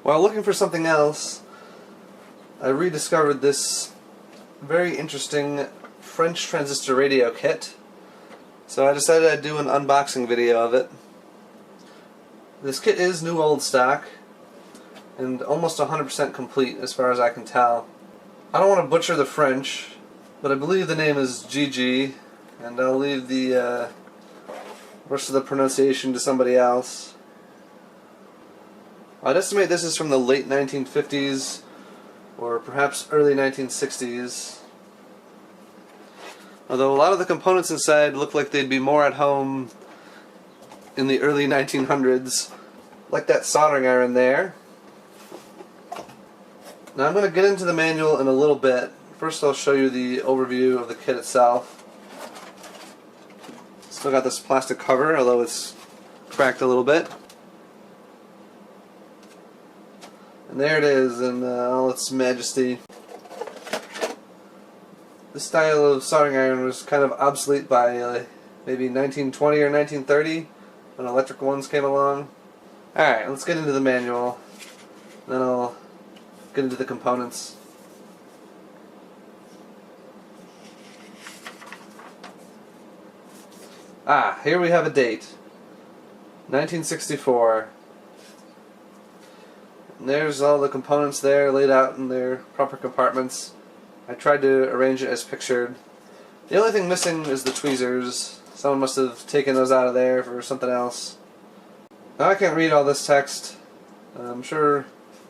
While looking for something else, I rediscovered this very interesting French transistor radio kit. So I decided I'd do an unboxing video of it. This kit is new old stock and almost 100% complete as far as I can tell. I don't want to butcher the French, but I believe the name is GeGe, and I'll leave the rest of the pronunciation to somebody else. I'd estimate this is from the late 1950s or perhaps early 1960s. Although a lot of the components inside look like they'd be more at home in the early 1900s, like that soldering iron there. Now I'm going to get into the manual in a little bit. First I'll show you the overview of the kit itself. Still got this plastic cover, although it's cracked a little bit. And there it is in all its majesty. This style of soldering iron was kind of obsolete by maybe 1920 or 1930 when electric ones came along. Alright, let's get into the manual. Then I'll get into the components. Here we have a date. 1964. And there's all the components there laid out in their proper compartments. I tried to arrange it as pictured. The only thing missing is the tweezers. Someone must have taken those out of there for something else. Now I can't read all this text. I'm sure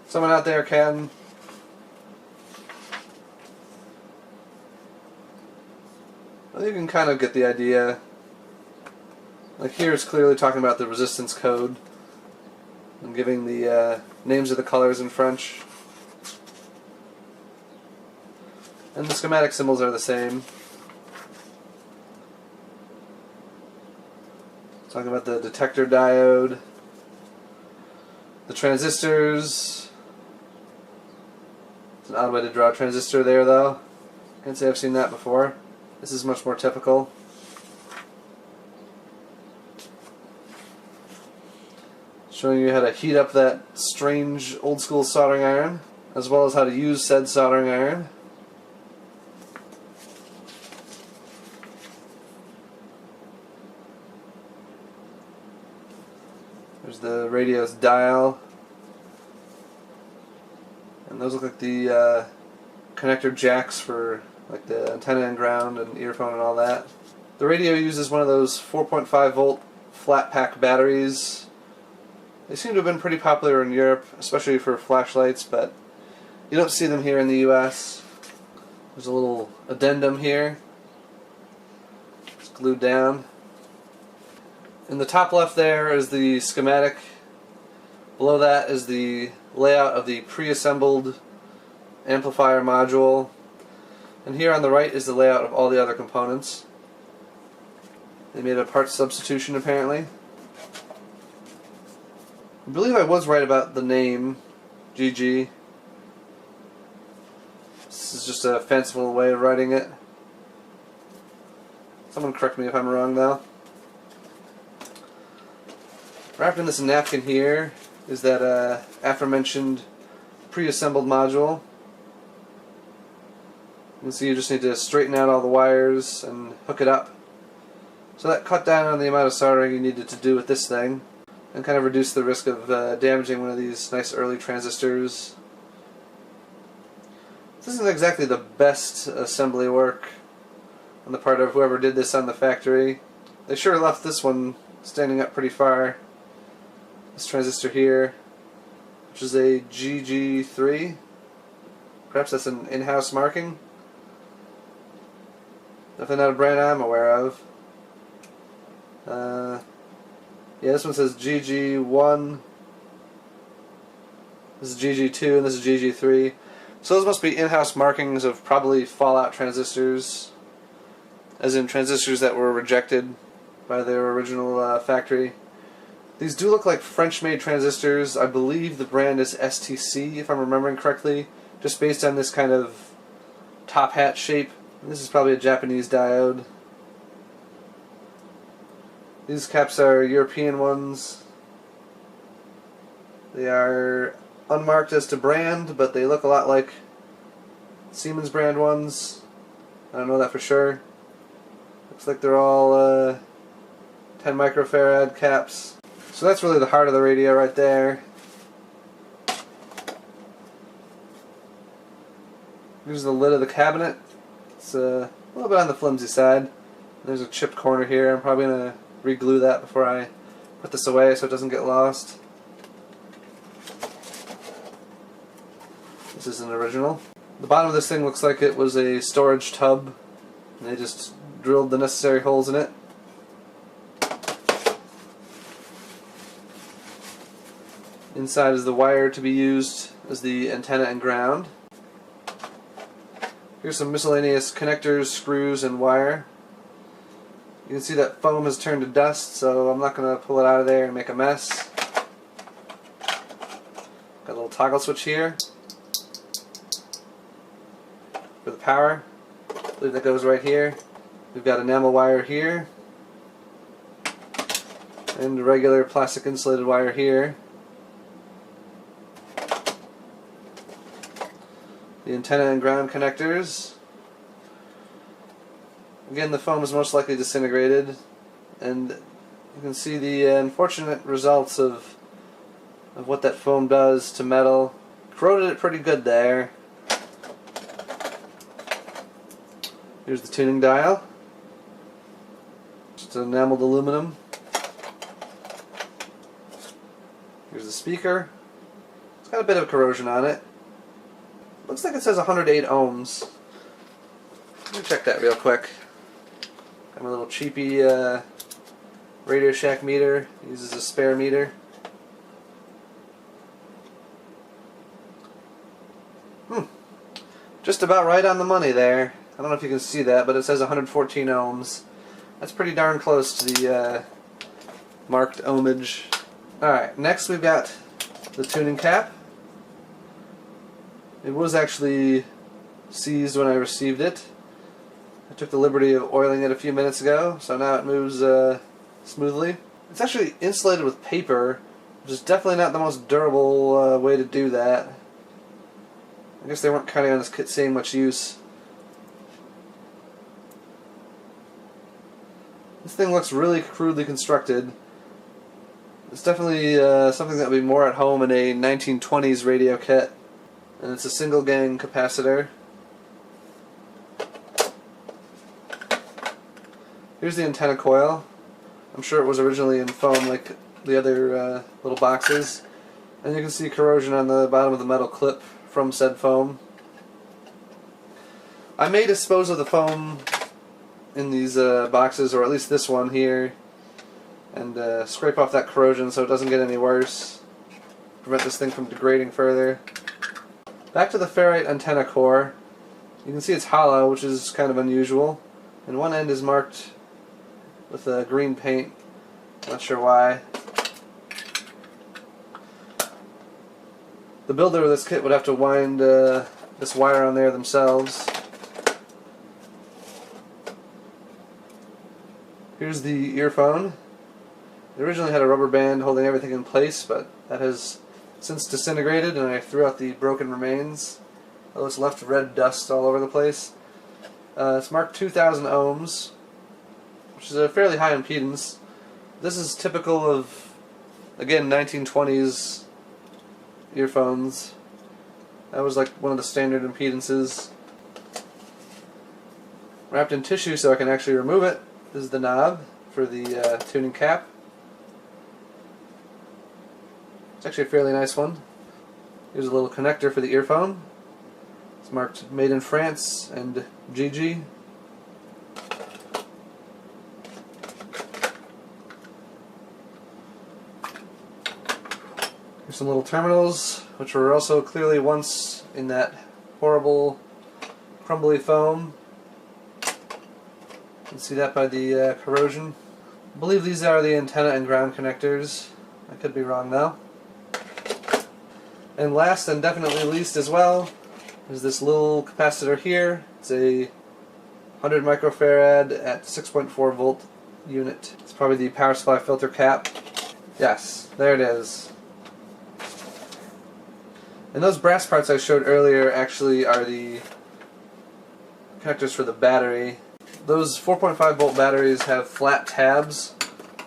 someone out there can. Well, you can kind of get the idea. Like here it's clearly talking about the resistance code and giving the names of the colors in French. And the schematic symbols are the same. Talking about the detector diode, the transistors. It's an odd way to draw a transistor there though. Can't say I've seen that before. This is much more typical. Showing you how to heat up that strange old school soldering iron, as well as how to use said soldering iron. There's the radio's dial, and those look like the connector jacks for like the antenna and ground and earphone and all that. The radio uses one of those 4.5 volt flat pack batteries. They seem to have been pretty popular in Europe, especially for flashlights, but you don't see them here in the US. There's a little addendum here. It's glued down. In the top left there is the schematic. Below that is the layout of the pre-assembled amplifier module. And here on the right is the layout of all the other components. They made a part substitution apparently. I believe I was right about the name, GeGe. This is just a fanciful way of writing it. Someone correct me if I'm wrong though. Wrapped in this napkin here is that aforementioned pre-assembled module. You can see you just need to straighten out all the wires and hook it up. So that cut down on the amount of soldering you needed to do with this thing, and kind of reduce the risk of damaging one of these nice early transistors. This isn't exactly the best assembly work on the part of whoever did this on the factory. They sure left this one standing up pretty far. This transistor here, which is a GeGe3. Perhaps that's an in-house marking. Definitely not a brand I'm aware of. Yeah, this one says GeGe1. This is GeGe2 and this is GeGe3. So those must be in-house markings of probably fallout transistors, as in transistors that were rejected by their original factory. These do look like French-made transistors. I believe the brand is STC, if I'm remembering correctly, just based on this kind of top hat shape. This is probably a Japanese diode. These caps are European ones. They are unmarked as to brand, but they look a lot like Siemens brand ones. I don't know that for sure. Looks like they're all 10 microfarad caps. So that's really the heart of the radio right there. Here's the lid of the cabinet. It's a little bit on the flimsy side. There's a chipped corner here. I'm probably going to re-glue that before I put this away so it doesn't get lost. This is an original. The bottom of this thing looks like it was a storage tub, and they just drilled the necessary holes in it. Inside is the wire to be used as the antenna and ground. Here's some miscellaneous connectors, screws, and wire. You can see that foam has turned to dust, so I'm not going to pull it out of there and make a mess. Got a little toggle switch here for the power. I believe that goes right here. We've got enamel wire here, and a regular plastic insulated wire here. The antenna and ground connectors. Again, the foam is most likely disintegrated, and you can see the unfortunate results of what that foam does to metal. Corroded it pretty good there. Here's the tuning dial. Just enameled aluminum. Here's the speaker. It's got a bit of corrosion on it. Looks like it says 108 ohms. Let me check that real quick. Got my little cheapy Radio Shack meter. Uses a spare meter. Just about right on the money there. I don't know if you can see that, but it says 114 ohms. That's pretty darn close to the marked ohmage. Alright, next we've got the tuning cap. It was actually seized when I received it. I took the liberty of oiling it a few minutes ago, so now it moves smoothly. It's actually insulated with paper, which is definitely not the most durable way to do that. I guess they weren't counting on this kit seeing much use. This thing looks really crudely constructed. It's definitely something that would be more at home in a 1920s radio kit. And it's a single gang capacitor. Here's the antenna coil. I'm sure it was originally in foam like the other little boxes. And you can see corrosion on the bottom of the metal clip from said foam. I may dispose of the foam in these boxes, or at least this one here, and scrape off that corrosion so it doesn't get any worse. Prevent this thing from degrading further. Back to the ferrite antenna core. You can see it's hollow, which is kind of unusual. And one end is marked with green paint. Not sure why. The builder of this kit would have to wind this wire on there themselves. Here's the earphone. It originally had a rubber band holding everything in place, but that has since disintegrated, and I threw out the broken remains. Although it's left red dust all over the place. It's marked 2000 ohms, which is a fairly high impedance. This is typical of, again, 1920s earphones. That was like one of the standard impedances. Wrapped in tissue so I can actually remove it is the knob for the tuning cap. It's actually a fairly nice one. Here's a little connector for the earphone. It's marked made in France and GeGe. Here's some little terminals, which were also clearly once in that horrible crumbly foam. You can see that by the corrosion. I believe these are the antenna and ground connectors. I could be wrong though. And last and definitely least as well is this little capacitor here. It's a 100 microfarad at 6.4 volt unit. It's probably the power supply filter cap. Yes, there it is. And those brass parts I showed earlier actually are the connectors for the battery. Those 4.5 volt batteries have flat tabs,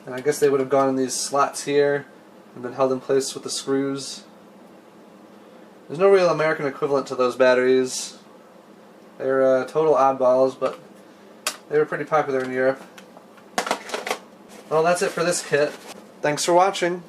and I guess they would have gone in these slots here and been held in place with the screws. There's no real American equivalent to those batteries. They're total oddballs, but they were pretty popular in Europe. Well, that's it for this kit. Thanks for watching.